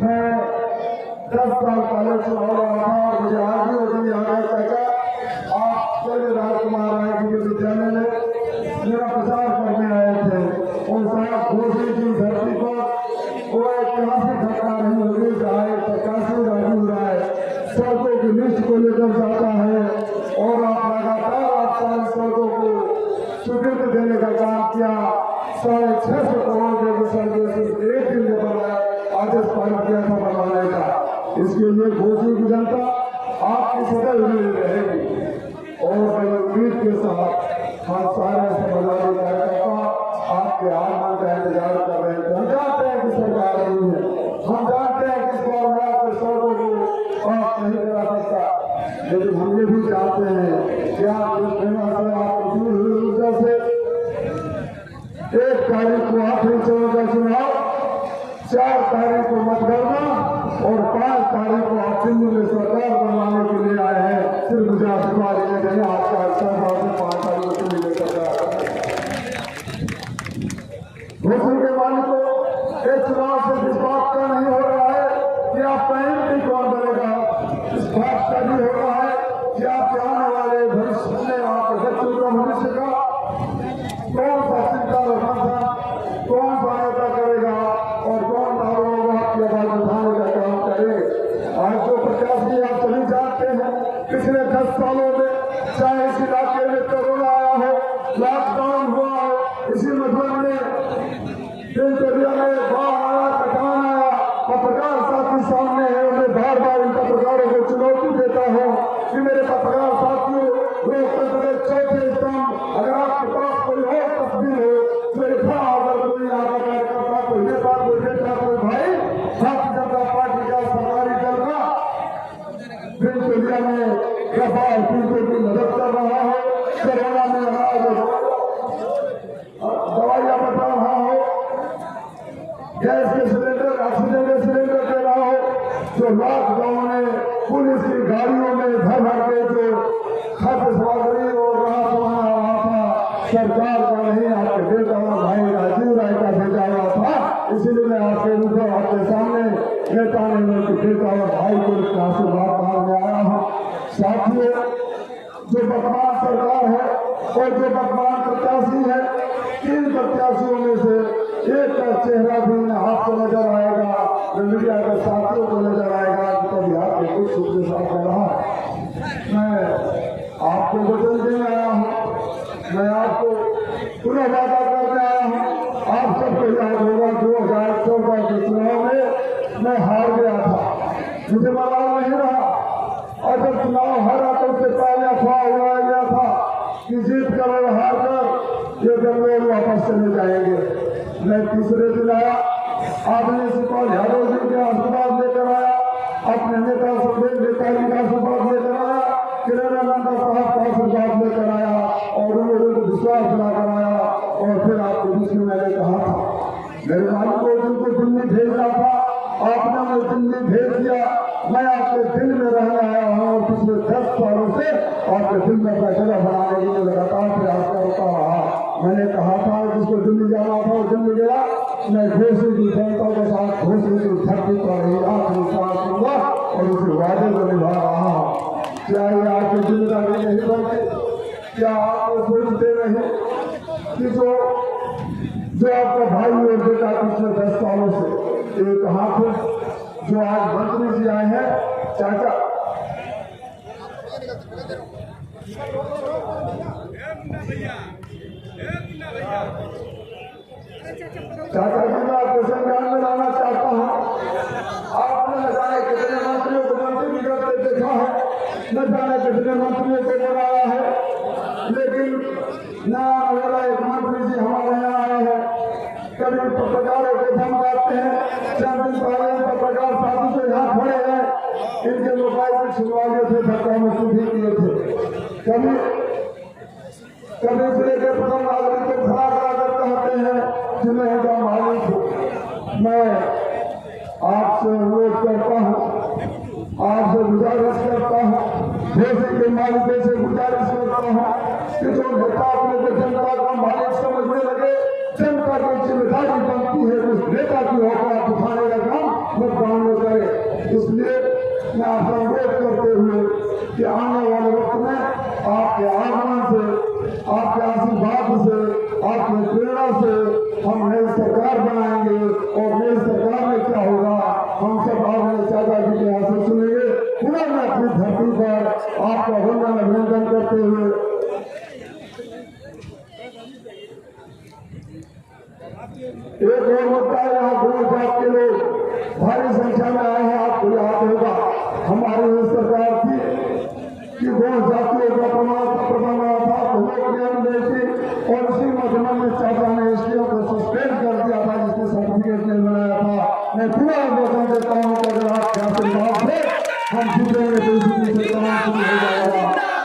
मैं 10 साल पहले चुनाव लड़ा था और मुझे आज भी वजन याद है। चाचा आप पहले राजकुमार राय जी के विद्यालय में मेरा प्रचार करने आए थे और साहब घोषी की धरती पर वो ऐतिहासिक घटना नहीं होगी। चाहे 85 राजू राय सड़कों की लिस्ट को लेकर जाता है और आप लगातार आप सारी सड़कों को स्वीकृति देने का काम किया। 650 करोड़ के सड़कें सिर्फ एक दिन में बनाया, आदेश पारित किया था बनवाने का। इसके लिए घोषी की जनता आपकी सदैव जुड़ी रहेगी और मैं उम्मीद के साथ हम सारे समाजवादी कार्यकर्ता आपके आगमन का इंतजार कर रहे हैं। हम जानते हैं कि सरकार नहीं है, हम जानते हैं कि इस बार में आपके सड़कों को पास नहीं करा सकता, लेकिन हम ये भी जानते हैं कि आप आपकी ऊर्जा से 1 तारीख को आखिरी चरण का चुनाव, 4 तारीख को मतगणना और 5 तारीख को आप सिंधु में सरकार बनवाने के लिए आए हैं। सिर्फ मुझे आशीर्वाद देने के लिए आपका अवसर 5 तारीख को सिंधु में सरकार घोषणा के मालिकों इस चुनाव से इस बात का नहीं हो रहा है कि आप पहले कौन बनेगा, इस बात का भी हो रहा है कि आपके आने वाले भविष्य में आपके बच्चों का भविष्य का कौन सा चिंता रखना था, कौन सा नेता करेगा और कौन लोग आपकी आवाज उठाने का काम करेंगे। आज जो प्रत्याशी आप सभी जानते हैं, पिछले 10 सालों में चाहे इस इलाके में कोरोना आया हो, लॉकडाउन हुआ हो, इसी मधुबन में दिनचर्या में बाढ़ आया, कटान आया, पत्रकार साथी सामने है, उन्हें बार बार इन पत्रकारों को चुनौती देता हूँ कि मेरे पत्रकार साथियों, लोकतंत्र के चौथे स्तंभ, अगर आपके पास कोई और तस्वीर हो, मेरे अगर कोई आपका कार्यकर्ता, कोई नेता, कोई नेता, कोई भाई भारतीय जनता पार्टी का सरकारी दल का दिनचर्या में रफाल पीड़ितों की मदद कर रहा हो, कोरोना में दवाइयां बता रहा हो, गैस के सिलेंडर, ऑक्सीजन के सिलेंडर दे रहा हो, जो लॉकडाउन में पुलिस की गाड़ियों में भर भर के जो खाद्य सामग्री और राहत सामान आ रहा था, सरकार का नहीं आपके बेटा हुआ भाई राजीव राय का भेजा हुआ था। इसीलिए मैं आपके ऊपर आपके सामने नेता ने बेटा हुआ भाई को आशीर्वाद मांगने आया हूँ। साथियों, जो वर्तमान सरकार है और जो वर्तमान प्रत्याशी है, 3 प्रत्याशियों में से एक का चेहरा भी आपको नजर आएगा, मीडिया के साथियों को नजर आएगा, तो बिहार के कुछ सूत्र साथ कर रहा है। मैं आपको वचन देने आया हूँ, मैं आपको पुनः वादा करने आया हूँ। आप सबको याद होगा 2014 के चुनाव में मैं हार गया था, मुझे मलाल नहीं रहा और जब चुनाव हारा तो उससे पहले अफवाह उड़ाया गया था कि जीत कर और हार कर ये लोग वापस चले जाएंगे। मैं तीसरे दिन आया, आपने सुपाल यादव जी के आशीर्वाद लेकर आया, अपने नेता सुखदेव नेताजी का आशीर्वाद लेकर आया, किरणानंद साहब का आशीर्वाद लेकर आया और उन लोगों को विश्वास दिलाकर आया। और फिर आपके बीच में मैंने कहा था, मेरे मालिक को जिनको दिल्ली भेजना था, आपने मुझे दिल्ली भेज दिया, मैं आपके दिल में रहने आया हूँ और पिछले 10 सालों से आपके दिल में फैसला बनाने के लिए लगातार प्रयास करता रहा। मैंने कहा था जिसको दिल्ली जाना था वो दिल्ली गया, मैं घोषी की जनता के साथ घोषी की धरती पर ही आखिरी सांस लूंगा और उस वादे को निभा रहा हूँ। क्या ये आपकी जिम्मेदारी नहीं बनती? क्या आप सोचते नहीं कि जो आपका भाई और बेटा पिछले 10 सालों से एक हाथ जो आज मंत्री जी आए हैं, चाचा जी मैं आपको संज्ञान में लाना चाहता हूँ। आपने न जाने कितने मंत्रियों को मंत्री बिगड़ते देखा है, न जाने कितने मंत्रियों को बनाया है, लेकिन नया वाला एक मंत्री जी हमारे यहाँ आए हैं, कभी पत्रकारों को धमकाते हैं। 4 दिन पहले पत्रकार साथी से यहाँ खड़े हैं, इनके मोबाइल में छुड़वाने थे, धक्का मुक्की किए थे। कभी जिले के प्रथम नागरिक को खड़ा कराकर कहते हैं जिन्हें का मालिक हूँ। मैं आपसे अनुरोध करता हूँ, आपसे गुजारिश करता हूँ, देश के मालिकों से गुजारिश करता हूँ कि जो नेता अपने को जनता का मालिक समझने लगे, जनता की जिम्मेदारी बनती है उस नेता की औकात उठाने का काम मतदान में इसलिए मैं आपका अनुरोध करते हुए कि आने वाले वक्त में आपके आगमन से, आपके आशीर्वाद से, आपकी प्रेरणा से हम नई सरकार बनाएंगे और नई सरकार में क्या होगा हम सब आपने चाचा जी के यहाँ से सुनेंगे। पुनः मैं अपनी धरती पर आपका वंदन अभिनंदन करते हुए एक और मुद्दा है, यहाँ गौ जात के लोग भारी संख्या में आए हैं। आपको याद होगा हमारी ये सरकार थी कि गौ जातियों का प्रमाण था तो लोग नियम देती और इसी मध्यम में चाचा ने इसलिए को सस्पेंड कर दिया था जिसने सर्टिफिकेट नहीं बनाया था। मैं पूरा वचन देता हूँ कि अगर आप आशीर्वाद से हम जीतेंगे तो इसी काम शुरू हो जाएगा।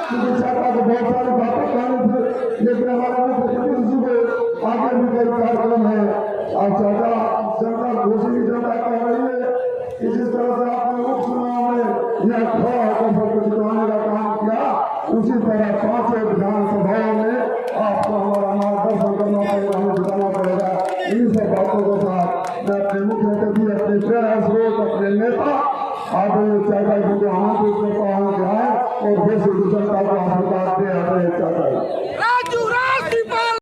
क्योंकि चाचा को बहुत सारी बातें कहनी थी लेकिन हमारे प्रतिनिधि को आगे भी कई कार्यक्रम है। और चाचा जनता घोषित जनता कह रही है कि जिस तरह से आपने उपचुनाव में यह खड़ा होकर सबको जितवाने का काम किया उसी तरह 5 विधानसभाओं में आपको हमारा मार्गदर्शन करना पड़ेगा, हमें जिताना पड़ेगा। इन सब बातों के साथ मैं अपने मुख्य अतिथि, अपने प्रेरणा स्रोत, अपने नेता आगे चाचा जी को आमंत्रित करता हूँ कि आए और देश की जनता को आशीर्वाद दे। चाचा